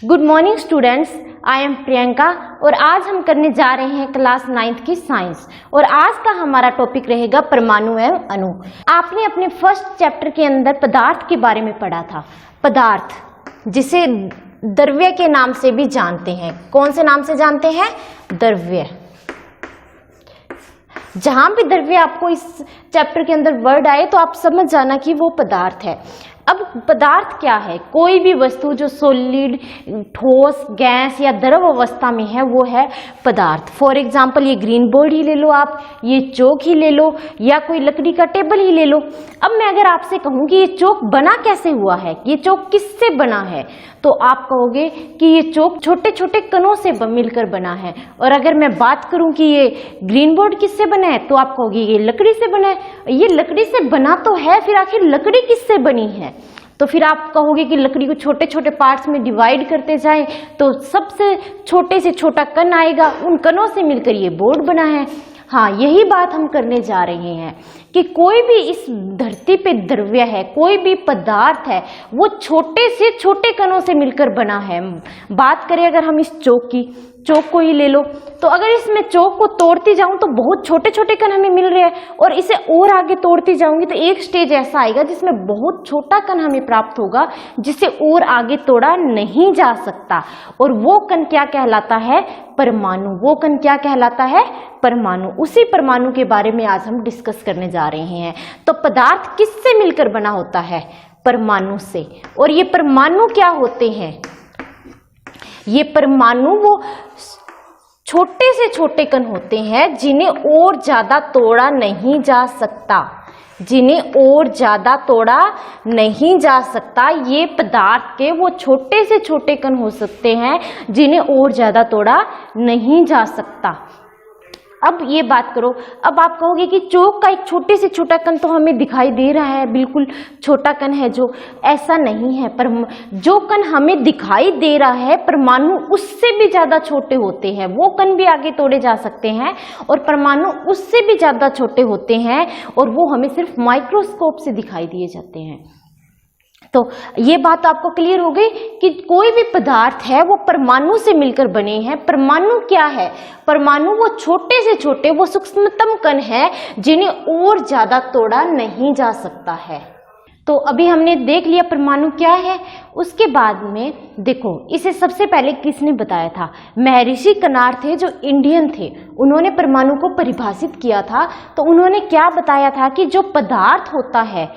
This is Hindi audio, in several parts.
Good morning students, I am Priyanka और आज हम करने जा रहे हैं क्लास 9th की साइंस। और आज का हमारा टॉपिक रहेगा परमाणु एवं अणु। आपने अपने फर्स्ट चैप्टर के अंदर पदार्थ के बारे में पढ़ा था। पदार्थ जिसे द्रव्य के नाम से भी जानते हैं। कौन से नाम से जानते हैं? द्रव्य। जहां भी द्रव्य आपको इस चैप्टर के अंदर वर्ड आए तो आप समझ जाना कि वो पदार्थ है। अब पदार्थ क्या है? कोई भी वस्तु जो सॉलिड, ठोस, गैस या द्रव अवस्था में है वो है पदार्थ। फॉर एग्जाम्पल ये ग्रीन बोर्ड ही ले लो आप, ये चौक ही ले लो या कोई लकड़ी का टेबल ही ले लो। अब मैं अगर आपसे कहूँ कि ये चौक बना कैसे हुआ है, ये चौक किससे बना है, तो आप कहोगे कि ये चौक छोटे छोटे कणों से मिलकर बना है। और अगर मैं बात करूं कि ये ग्रीन बोर्ड किससे बना है तो आप कहोगे ये लकड़ी से बना है। ये लकड़ी से बना तो है, फिर आखिर लकड़ी किससे बनी है? तो फिर आप कहोगे कि लकड़ी को छोटे छोटे पार्ट्स में डिवाइड करते जाएं तो सबसे छोटे से छोटा कण आएगा, उन कणों से मिलकर ये बोर्ड बना है। हाँ, यही बात हम करने जा रहे हैं कि कोई भी इस धरती पे द्रव्य है, कोई भी पदार्थ है, वो छोटे से छोटे कणों से मिलकर बना है। बात करें अगर हम इस चौक की, चौक को ही ले लो, तो अगर इसमें चौक को तोड़ती जाऊं तो बहुत छोटे छोटे कण हमें मिल रहे हैं, और इसे और आगे तोड़ती जाऊंगी तो एक स्टेज ऐसा आएगा जिसमें बहुत छोटा कण हमें प्राप्त होगा जिसे और आगे तोड़ा नहीं जा सकता। और वो कण क्या कहलाता है? परमाणु। वो कण क्या कहलाता है? परमाणु। उसी परमाणु के बारे में आज हम डिस्कस करने जा रहे हैं। तो पदार्थ किससे मिलकर बना होता है? परमाणु से। और ये परमाणु क्या होते हैं? ये परमाणु वो छोटे से छोटे कण होते हैं जिन्हें और ज्यादा तोड़ा नहीं जा सकता, जिन्हें और ज्यादा तोड़ा नहीं जा सकता। ये पदार्थ के वो छोटे से छोटे कण हो सकते हैं जिन्हें और ज्यादा तोड़ा नहीं जा सकता। अब ये बात करो, अब आप कहोगे कि चौक का एक छोटे से छोटा कण तो हमें दिखाई दे रहा है, बिल्कुल छोटा कण है जो। ऐसा नहीं है, पर जो कण हमें दिखाई दे रहा है परमाणु उससे भी ज्यादा छोटे होते हैं। वो कण भी आगे तोड़े जा सकते हैं और परमाणु उससे भी ज्यादा छोटे होते हैं, और वो हमें सिर्फ माइक्रोस्कोप से दिखाई दिए जाते हैं। तो ये बात आपको क्लियर हो गई कि कोई भी पदार्थ है वो परमाणु से मिलकर बने हैं। परमाणु क्या है? परमाणु वो छोटे से छोटे, वो सूक्ष्मतम कण है जिन्हें और ज्यादा तोड़ा नहीं जा सकता है। तो अभी हमने देख लिया परमाणु क्या है। उसके बाद में देखो, इसे सबसे पहले किसने बताया था? महर्षि कणाद थे जो इंडियन थे, उन्होंने परमाणु को परिभाषित किया था। तो उन्होंने क्या बताया था कि जो पदार्थ होता है,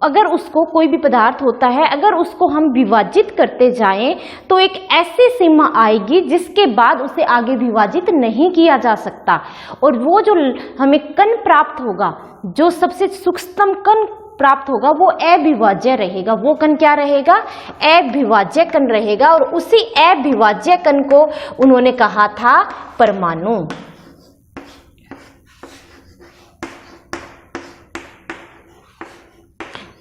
अगर उसको, कोई भी पदार्थ होता है, अगर उसको हम विभाजित करते जाएं तो एक ऐसी सीमा आएगी जिसके बाद उसे आगे विभाजित नहीं किया जा सकता। और वो जो हमें कण प्राप्त होगा, जो सबसे सूक्ष्मतम कण प्राप्त होगा, वो अविभाज्य रहेगा। वो कण क्या रहेगा? अविभाज्य कण रहेगा। और उसी अविभाज्य कण को उन्होंने कहा था परमाणु।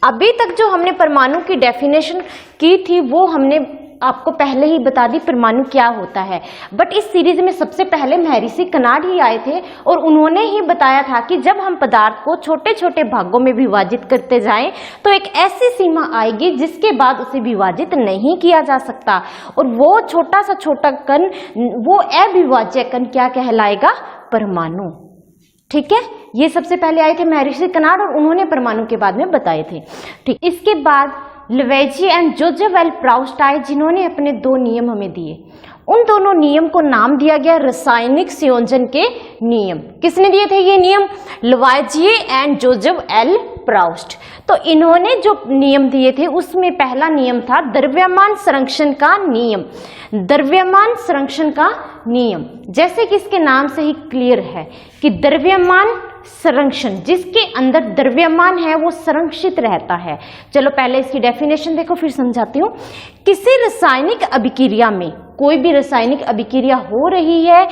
अभी तक जो हमने परमाणु की डेफिनेशन की थी वो हमने आपको पहले ही बता दी परमाणु क्या होता है। बट इस सीरीज में सबसे पहले महर्षि कणाद ही आए थे और उन्होंने ही बताया था कि जब हम पदार्थ को छोटे छोटे भागों में विभाजित करते जाएं तो एक ऐसी सीमा आएगी जिसके बाद उसे विभाजित नहीं किया जा सकता। और वो छोटा सा छोटा कण, वो अविभाज्य कण क्या कहलाएगा? परमाणु। ठीक है, ये सबसे पहले आए थे महर्षि कणाद और उन्होंने परमाणु के बाद में बताए थे। ठीक, इसके बाद लवेजिये एंड जोसेफ एल प्राउस्ट आए जिन्होंने अपने दो नियम हमें दिए। उन दोनों नियम को नाम दिया गया रासायनिक संयोजन के नियम। किसने दिए थे ये नियम? लवेजिये एंड जोसेफ एल प्राउस्ट। तो इन्होंने जो नियम दिए थे उसमें पहला नियम था द्रव्यमान संरक्षण का नियम। द्रव्यमान संरक्षण का नियम, जैसे कि इसके नाम से ही क्लियर है कि द्रव्यमान संरक्षण, जिसके अंदर द्रव्यमान है वो संरक्षित रहता है। चलो पहले इसकी डेफिनेशन देखो फिर समझाती हूँ। किसी रासायनिक अभिक्रिया में, कोई भी रासायनिक अभिक्रिया हो रही है,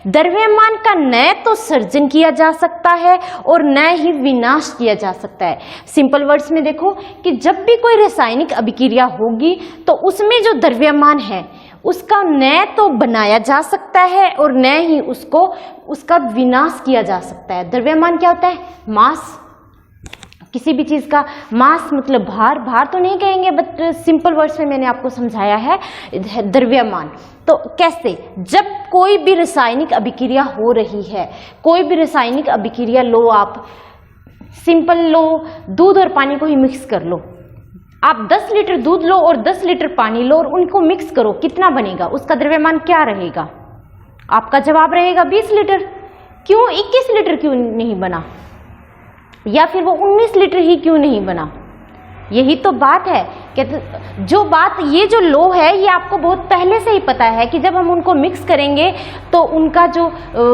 द्रव्यमान का न तो सर्जन किया जा सकता है और न ही विनाश किया जा सकता है। सिंपल वर्ड्स में देखो कि जब भी कोई रासायनिक अभिक्रिया होगी तो उसमें जो द्रव्यमान है उसका न तो बनाया जा सकता है और न ही उसका विनाश किया जा सकता है। द्रव्यमान क्या होता है? मास। किसी भी चीज का मास मतलब भार, भार तो नहीं कहेंगे बट सिंपल वर्ड्स में मैंने आपको समझाया है द्रव्यमान। तो कैसे, जब कोई भी रासायनिक अभिक्रिया हो रही है, कोई भी रासायनिक अभिक्रिया लो, आप सिंपल लो, दूध और पानी को ही मिक्स कर लो। आप 10 लीटर दूध लो और 10 लीटर पानी लो और उनको मिक्स करो, कितना बनेगा, उसका द्रव्यमान क्या रहेगा? आपका जवाब रहेगा 20 लीटर। क्यों 21 लीटर क्यों नहीं बना, या फिर वो 19 लीटर ही क्यों नहीं बना? यही तो बात है कि जो बात, ये जो लो है ये आपको बहुत पहले से ही पता है कि जब हम उनको मिक्स करेंगे तो उनका जो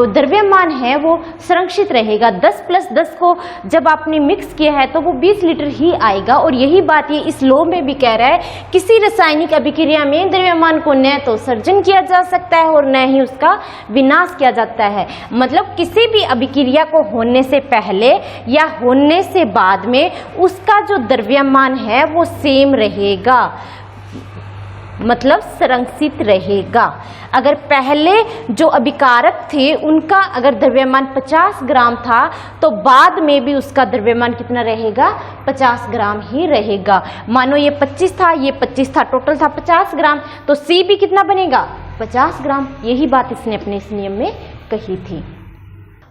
द्रव्यमान है वो संरक्षित रहेगा। 10 + 10 को जब आपने मिक्स किया है तो वो 20 लीटर ही आएगा। और यही बात ये इस लो में भी कह रहा है, किसी रासायनिक अभिक्रिया में द्रव्यमान को न तो सर्जन किया जा सकता है और न ही उसका विनाश किया जाता है। मतलब किसी भी अभिक्रिया को होने से पहले या होने से बाद में उसका जो द्रव्यमान है वो सेम रहेगा, मतलब संरक्षित रहेगा। अगर पहले जो अभिकारक थे उनका अगर द्रव्यमान 50 ग्राम था तो बाद में भी उसका द्रव्यमान कितना रहेगा, 50 ग्राम ही रहेगा। मानो ये 25 था, ये 25 था, टोटल था 50 ग्राम, तो सी भी कितना बनेगा, 50 ग्राम। यही बात इसने अपने इस नियम में कही थी।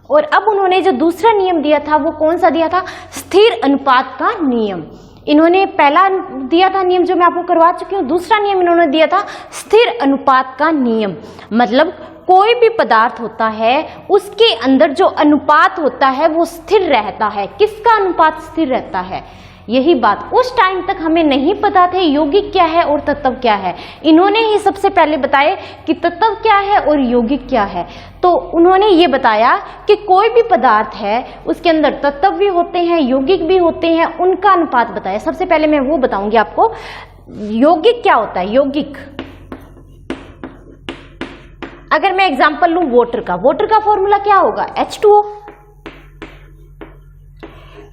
और अब उन्होंने जो दूसरा नियम दिया था वो कौन सा दिया था, स्थिर अनुपात का नियम। इन्होंने पहला दिया था नियम जो मैं आपको करवा चुकी हूँ, दूसरा नियम इन्होंने दिया था स्थिर अनुपात का नियम। मतलब कोई भी पदार्थ होता है उसके अंदर जो अनुपात होता है वो स्थिर रहता है। किसका अनुपात स्थिर रहता है, यही बात उस टाइम तक हमें नहीं पता थे यौगिक क्या है और तत्व क्या है। इन्होंने ही सबसे पहले बताए कि तत्व क्या है और यौगिक क्या है। तो उन्होंने ये बताया कि कोई भी पदार्थ है उसके अंदर तत्व भी होते हैं, यौगिक भी होते हैं, उनका अनुपात बताया। सबसे पहले मैं वो बताऊंगी आपको, यौगिक क्या होता है। यौगिक, अगर मैं एग्जांपल लूं वाटर का फॉर्मूला क्या होगा, H2O।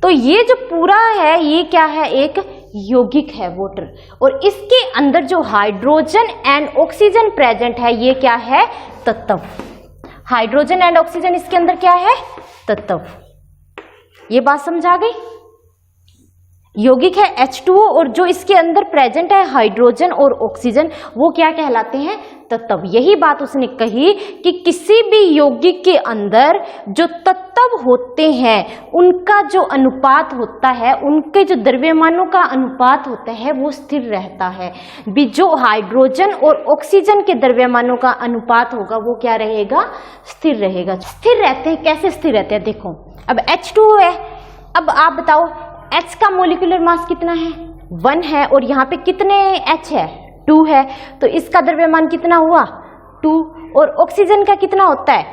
तो ये जो पूरा है ये क्या है, एक यौगिक है वाटर, और इसके अंदर जो हाइड्रोजन एंड ऑक्सीजन प्रेजेंट है ये क्या है, तत्व। हाइड्रोजन एंड ऑक्सीजन इसके अंदर क्या है, तत्व। ये बात समझ आ गई। यौगिक है H2O और जो इसके अंदर प्रेजेंट है हाइड्रोजन और ऑक्सीजन वो क्या कहलाते हैं, तत्व। यही बात उसने कही कि किसी भी यौगिक के अंदर जो तत्व होते हैं उनका जो अनुपात होता है, उनके जो द्रव्यमानों का अनुपात होता है वो स्थिर रहता है। भी जो हाइड्रोजन और ऑक्सीजन के द्रव्यमानों का अनुपात होगा वो क्या रहेगा, स्थिर रहेगा। स्थिर रहते हैं, कैसे स्थिर रहते हैं, देखो अब H2O है, अब आप बताओ H का मोलिकुलर मास कितना है, 1 है, और यहाँ पे कितने H है, 2 है, तो इसका द्रव्यमान कितना हुआ, 2। और ऑक्सीजन का कितना होता है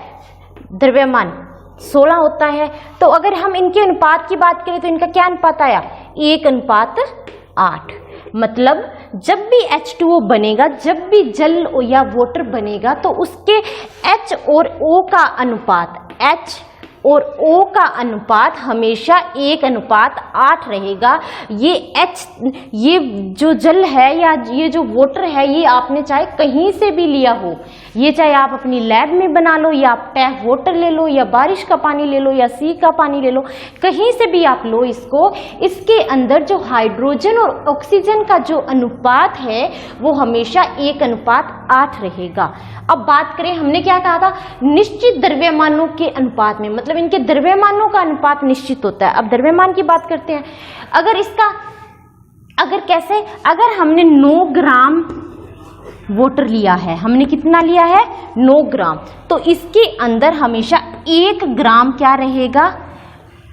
द्रव्यमान, 16 होता है। तो अगर हम इनके अनुपात की बात करें तो इनका क्या अनुपात आया, 1:8। मतलब जब भी H2O बनेगा, जब भी जल या वाटर बनेगा तो उसके H और O का अनुपात, H और O का अनुपात हमेशा 1:8 रहेगा। ये जो जल है या ये जो वाटर है ये आपने चाहे कहीं से भी लिया हो, ये चाहे आप अपनी लैब में बना लो या आप टैप वाटर ले लो या बारिश का पानी ले लो या सी का पानी ले लो, कहीं से भी आप लो इसको, इसके अंदर जो हाइड्रोजन और ऑक्सीजन का जो अनुपात है वो हमेशा 1:8 रहेगा। अब बात करें, हमने क्या कहा था, निश्चित द्रव्यमानों के अनुपात में, मतलब इनके द्रव्यमानों का अनुपात निश्चित होता है। अब द्रव्यमान की बात करते हैं, अगर कैसे, अगर हमने 9 ग्राम वाटर लिया है, हमने कितना लिया है, 9 ग्राम, तो इसके अंदर हमेशा 1 ग्राम क्या रहेगा,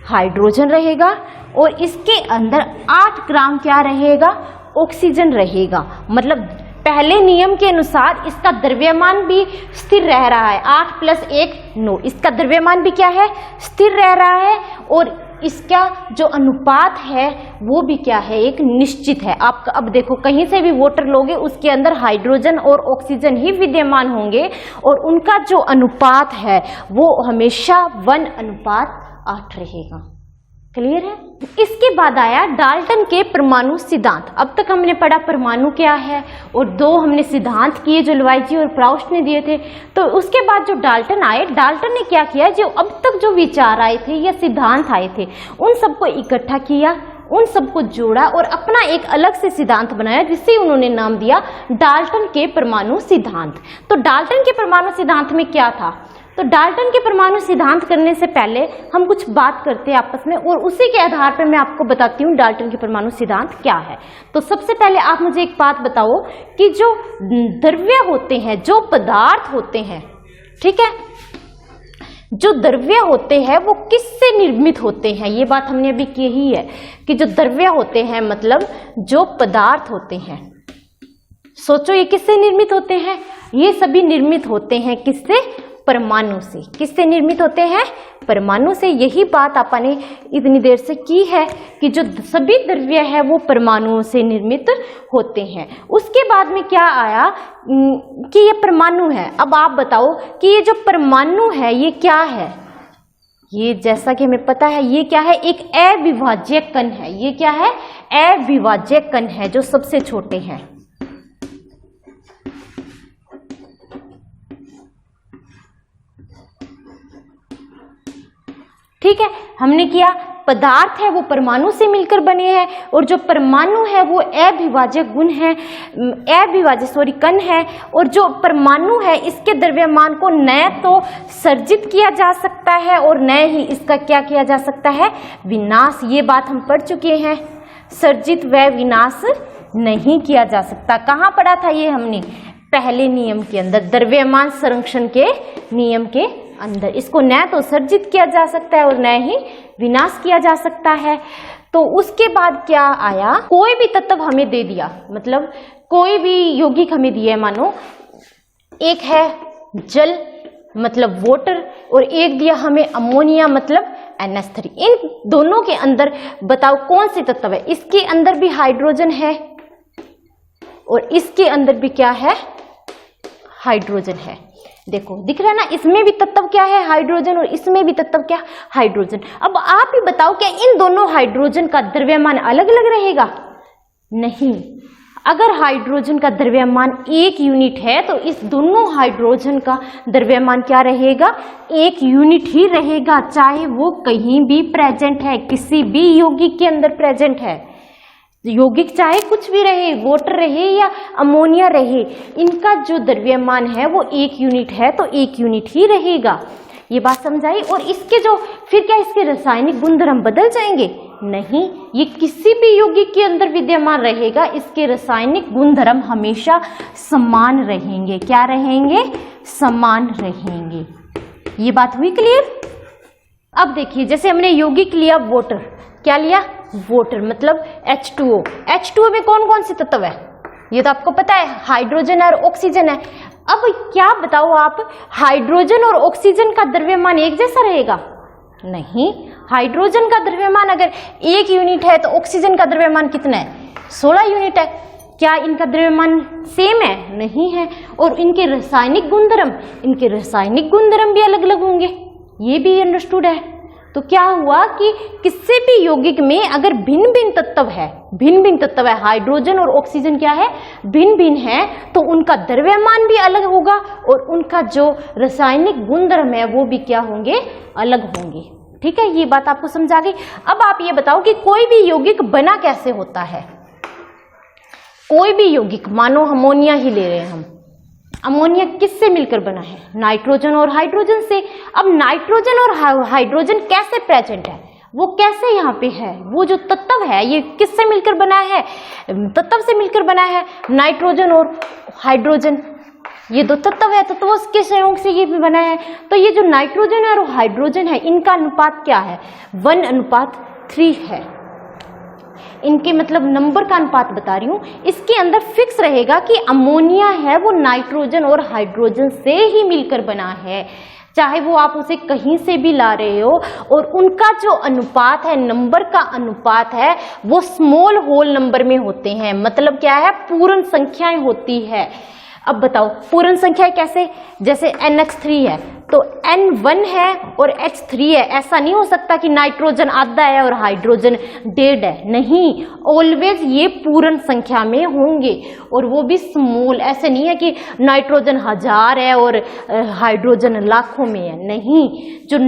हाइड्रोजन रहेगा, और इसके अंदर 8 ग्राम क्या रहेगा, ऑक्सीजन रहेगा। मतलब पहले नियम के अनुसार इसका द्रव्यमान भी स्थिर रह रहा है, 8 + 1 9, इसका द्रव्यमान भी क्या है, स्थिर रह रहा है, और इसका जो अनुपात है वो भी क्या है, एक निश्चित है। आप अब देखो कहीं से भी वाटर लोगे उसके अंदर हाइड्रोजन और ऑक्सीजन ही विद्यमान होंगे और उनका जो अनुपात है वो हमेशा 1:8 रहेगा। क्लियर है। इसके बाद आया डाल्टन के परमाणु सिद्धांत। अब तक हमने पढ़ा परमाणु क्या है और दो हमने सिद्धांत किए जो लुईजी और प्राउस्ट ने दिए थे। तो उसके बाद जो डाल्टन आए, डाल्टन ने क्या किया, जो अब तक जो विचार आए थे या सिद्धांत आए थे उन सबको इकट्ठा किया, उन सबको जोड़ा और अपना एक अलग से सिद्धांत बनाया जिसे उन्होंने नाम दिया डाल्टन के परमाणु सिद्धांत। तो डाल्टन के परमाणु सिद्धांत में क्या था, तो डाल्टन के परमाणु सिद्धांत करने से पहले हम कुछ बात करते हैं आपस में और उसी के आधार पर मैं आपको बताती हूँ डाल्टन के परमाणु सिद्धांत क्या है। तो सबसे पहले आप मुझे एक बात बताओ कि जो द्रव्य होते हैं, जो पदार्थ होते हैं, ठीक है, जो द्रव्य होते हैं वो किससे निर्मित होते हैं। ये बात हमने अभी की ही है कि जो द्रव्य होते हैं मतलब जो पदार्थ होते हैं, सोचो ये किससे निर्मित होते हैं, ये सभी निर्मित होते हैं किससे, परमाणु से। किससे निर्मित होते हैं, परमाणु से। यही बात आपने इतनी देर से की है कि जो सभी द्रव्य है वो परमाणुओं से निर्मित होते हैं। उसके बाद में क्या आया कि ये परमाणु है। अब आप बताओ कि ये जो परमाणु है ये क्या है। ये जैसा कि हमें पता है ये क्या है, एक अविभाज्य कण है। ये क्या है, अविभाज्य कण है जो सबसे छोटे हैं। ठीक है, हमने किया पदार्थ है वो परमाणु से मिलकर बने हैं और जो परमाणु है वो अविभाज्य गुण है, कण है। और जो परमाणु है इसके द्रव्यमान को न तो सर्जित किया जा सकता है और न ही इसका क्या किया जा सकता है, विनाश। ये बात हम पढ़ चुके हैं, सर्जित व विनाश नहीं किया जा सकता। कहाँ पढ़ा था ये हमने, पहले नियम के अंदर, द्रव्यमान संरक्षण के नियम के अंदर। इसको न तो सर्जित किया जा सकता है और न ही विनाश किया जा सकता है। तो उसके बाद क्या आया, कोई भी तत्व हमें दे दिया, मतलब कोई भी यौगिक हमें दिया है, मानो एक है जल मतलब वाटर और एक दिया हमें अमोनिया मतलब NH3। इन दोनों के अंदर बताओ कौन से तत्व है। इसके अंदर भी हाइड्रोजन है और इसके अंदर भी क्या है, हाइड्रोजन है। देखो दिख रहा है ना, इसमें भी तत्व क्या है, हाइड्रोजन, और इसमें भी तत्व क्या, हाइड्रोजन। अब आप ही बताओ क्या इन दोनों हाइड्रोजन का द्रव्यमान अलग अलग रहेगा? नहीं। अगर हाइड्रोजन का द्रव्यमान 1 यूनिट है तो इस दोनों हाइड्रोजन का द्रव्यमान क्या रहेगा, 1 यूनिट ही रहेगा, चाहे वो कहीं भी प्रेजेंट है, किसी भी यौगिक के अंदर प्रेजेंट है। यौगिक चाहे कुछ भी रहे, वाटर रहे या अमोनिया रहे, इनका जो द्रव्यमान है वो 1 यूनिट है तो 1 यूनिट ही रहेगा। ये बात समझाई। और इसके जो फिर क्या इसके रासायनिक गुणधर्म बदल जाएंगे? नहीं, ये किसी भी यौगिक के अंदर विद्यमान रहेगा, इसके रासायनिक गुणधर्म हमेशा समान रहेंगे। क्या रहेंगे? समान रहेंगे। ये बात हुई क्लियर? अब देखिए, जैसे हमने यौगिक लिया वाटर, क्या लिया, वाटर मतलब H2O। H2O में कौन कौन से तत्व है ये तो आपको पता है, हाइड्रोजन और ऑक्सीजन है। अब क्या बताओ आप, हाइड्रोजन और ऑक्सीजन का द्रव्यमान एक जैसा रहेगा? नहीं, हाइड्रोजन का द्रव्यमान अगर 1 यूनिट है तो ऑक्सीजन का द्रव्यमान कितना है, 16 यूनिट है। क्या इनका द्रव्यमान सेम है? नहीं है। और इनके रासायनिक गुणधर्म भी अलग अलग होंगे, ये भी अंडरस्टूड है। तो क्या हुआ कि किसी भी यौगिक में अगर भिन्न भिन्न तत्व है, हाइड्रोजन और ऑक्सीजन क्या है, भिन्न भिन्न है, तो उनका द्रव्यमान भी अलग होगा और उनका जो रासायनिक गुणधर्म है वो भी क्या होंगे, अलग होंगे। ठीक है, ये बात आपको समझ आ गई। अब आप ये बताओ कि कोई भी यौगिक बना कैसे होता है। कोई भी यौगिक, मानो अमोनिया ही ले रहे हैं हम, अमोनिया किससे मिलकर बना है? नाइट्रोजन और हाइड्रोजन से। अब नाइट्रोजन और हाइड्रोजन कैसे प्रेजेंट है, वो कैसे यहाँ पे है, वो जो तत्व है ये किससे मिलकर बना है? तत्व से मिलकर बना है, नाइट्रोजन और हाइड्रोजन, ये दो तत्व है, तत्वों के संयोग से ये भी बना है। तो ये जो नाइट्रोजन और हाइड्रोजन है इनका अनुपात क्या है, 1:3 है। इनके मतलब नंबर का अनुपात बता रही हूं। इसके अंदर फिक्स रहेगा कि अमोनिया है वो नाइट्रोजन और हाइड्रोजन से ही मिलकर बना है, चाहे वो आप उसे कहीं से भी ला रहे हो। और उनका जो अनुपात है, नंबर का अनुपात है, वो स्मॉल होल नंबर में होते हैं। मतलब क्या है, पूर्ण संख्याएं होती है। अब बताओ पूर्ण संख्या कैसे, जैसे NH3 है तो N1 है और H3 है, ऐसा नहीं हो सकता कि नाइट्रोजन आधा है और हाइड्रोजन 1.5 है, नहीं, ऑलवेज ये पूर्ण संख्या में होंगे और वो भी स्मॉल, ऐसे नहीं है कि नाइट्रोजन 1000 है और हाइड्रोजन लाखों में है, नहीं, जो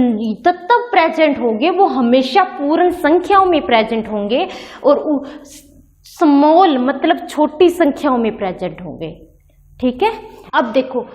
तत्व प्रेजेंट होंगे वो हमेशा पूर्ण संख्याओं में प्रेजेंट होंगे और स्मॉल मतलब छोटी संख्याओं में प्रेजेंट होंगे, ठीक है। अब देखो,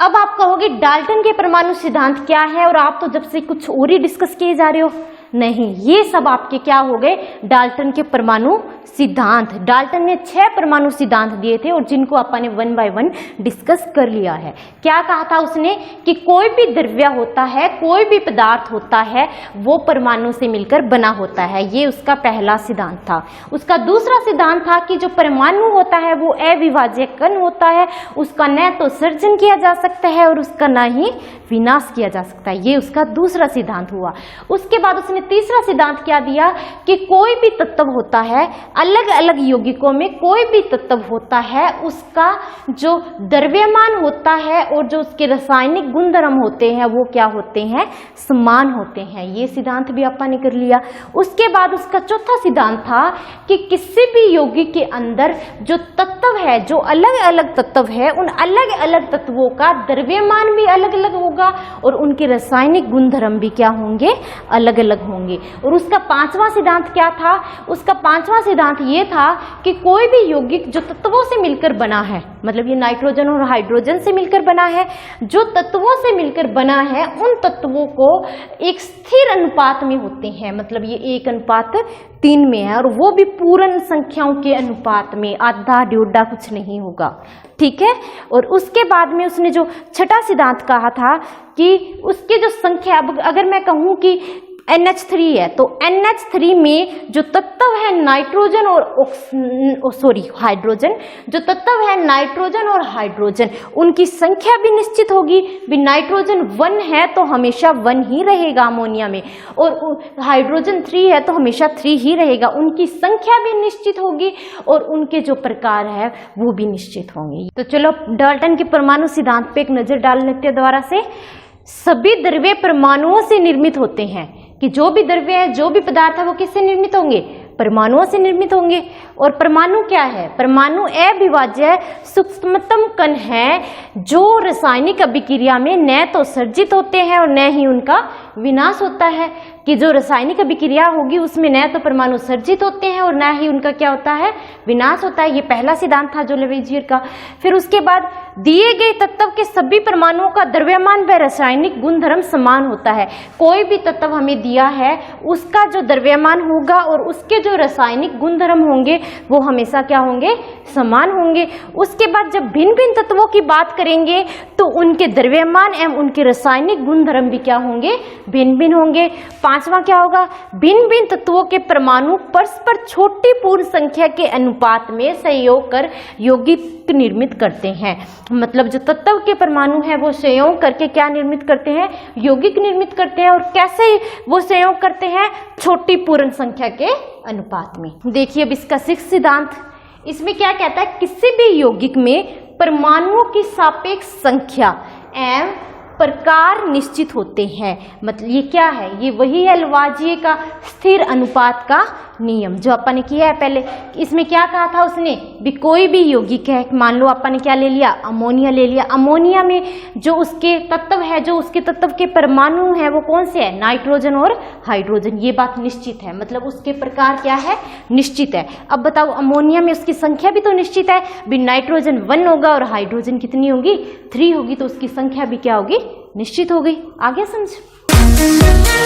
अब आप कहोगे डाल्टन के परमाणु सिद्धांत क्या है, और आप तो जब से कुछ और ही डिस्कस किए जा रहे हो, नहीं, ये सब आपके क्या हो गए, डाल्टन के परमाणु सिद्धांत। डाल्टन ने 6 परमाणु सिद्धांत दिए थे और जिनको अपन ने 1 बाय 1 डिस्कस कर लिया है। क्या कहा था उसने कि कोई भी द्रव्य होता है, कोई भी पदार्थ होता है, वो परमाणु से मिलकर बना होता है, ये उसका पहला सिद्धांत था। उसका दूसरा सिद्धांत था कि जो परमाणु होता है वो अविभाज्य कण होता है, उसका न तो सर्जन किया जा सकता है और उसका न ही विनाश किया जा सकता है, ये उसका दूसरा सिद्धांत हुआ। उसके बाद उसने तीसरा सिद्धांत क्या दिया कि कोई भी तत्व होता है, अलग अलग यौगिकों में कोई भी तत्व होता है, उसका जो द्रव्यमान होता है और जो उसके रासायनिक गुणधर्म होते हैं वो क्या होते हैं, समान होते हैं, ये सिद्धांत भी अपन ने कर लिया। उसके बाद उसका चौथा सिद्धांत था कि किसी भी यौगिक के अंदर जो तत्व है, जो अलग अलग तत्व है, उन अलग अलग तत्वों का द्रव्यमान भी अलग अलग होगा और उनके रासायनिक गुणधर्म भी क्या होंगे, अलग अलग होंगे। और उसका पांचवा सिद्धांत क्या था, उसका पांचवा सिद्धांत ये था कि कोई भी यौगिक जो तत्वों से मिलकर बना है, मतलब ये नाइट्रोजन और हाइड्रोजन से मिलकर बना है, जो तत्वों से मिलकर बना है उन तत्वों को एक स्थिर अनुपात में होते हैं, मतलब ये 1:3 में है और वो भी पूर्ण संख्याओं के अनुपात में, आधा डेढ़ा कुछ नहीं होगा, ठीक है। और उसके बाद में उसने जो छठा सिद्धांत कहा था कि उसके जो संख्या, अगर मैं कहूं कि NH3 है तो NH3 में जो तत्व है नाइट्रोजन और हाइड्रोजन, जो तत्व है नाइट्रोजन और हाइड्रोजन, उनकी संख्या भी निश्चित होगी। भी नाइट्रोजन 1 है तो हमेशा 1 ही रहेगा अमोनिया में, और हाइड्रोजन 3 है तो हमेशा 3 ही रहेगा, उनकी संख्या भी निश्चित होगी और उनके जो प्रकार है वो भी निश्चित होंगे। तो चलो डाल्टन के परमाणु सिद्धांत पे एक नजर डाल लेते हैं दोबारा से। सभी द्रव्य परमाणुओं से निर्मित होते हैं, कि जो भी द्रव्य है, जो भी पदार्थ है वो किससे निर्मित होंगे, परमाणुओं से निर्मित होंगे। और परमाणु क्या है, परमाणु अविभाज्य सूक्ष्मतम कण है जो रासायनिक अभिक्रिया में न तो सर्जित होते हैं और न ही उनका विनाश होता है, कि जो रासायनिक अभिक्रिया होगी उसमें न तो परमाणु सर्जित होते हैं और न ही उनका क्या होता है, विनाश होता है। ये पहला सिद्धांत था जो लेवेजियर का। फिर उसके बाद दिए गए तत्व के सभी परमाणुओं का द्रव्यमान व रासायनिक गुणधर्म समान होता है। कोई भी तत्व हमें दिया है उसका जो द्रव्यमान होगा और उसके जो रासायनिक गुणधर्म होंगे वो हमेशा क्या होंगे, समान होंगे। उसके बाद जब भिन्न भिन्न तत्वों की बात करेंगे तो उनके द्रव्यमान एवं उनके रासायनिक गुणधर्म भी क्या होंगे, भिन्न भिन्न होंगे। पांचवा क्या होगा, भिन्न भिन्न तत्वों के परमाणु परस्पर छोटी पूर्ण संख्या के अनुपात में संयोग कर यौगिक निर्मित करते हैं। मतलब जो तत्व के परमाणु है वो संयोग करके क्या निर्मित करते हैं, यौगिक निर्मित करते हैं। और कैसे वो संयोग करते हैं, छोटी पूर्ण संख्या के अनुपात में। देखिए अब इसका 6 सिद्धांत, इसमें क्या कहता है, किसी भी यौगिक में परमाणुओं की सापेक्ष संख्या एवं प्रकार निश्चित होते हैं। मतलब ये क्या है, ये वही है लवाजिए का स्थिर अनुपात का नियम जो अपन ने किया है पहले। इसमें क्या कहा था उसने, भी कोई भी यौगिक है, मान लो अपन ने क्या ले लिया, अमोनिया ले लिया। अमोनिया में जो उसके तत्व है, जो उसके तत्व के परमाणु है वो कौन से है, नाइट्रोजन और हाइड्रोजन। ये बात निश्चित है, मतलब उसके प्रकार क्या है, निश्चित है। अब बताओ अमोनिया में उसकी संख्या भी तो निश्चित है, भी नाइट्रोजन 1 होगा और हाइड्रोजन कितनी होगी, 3 होगी, तो उसकी संख्या भी क्या होगी, निश्चित हो गई। आगे समझ।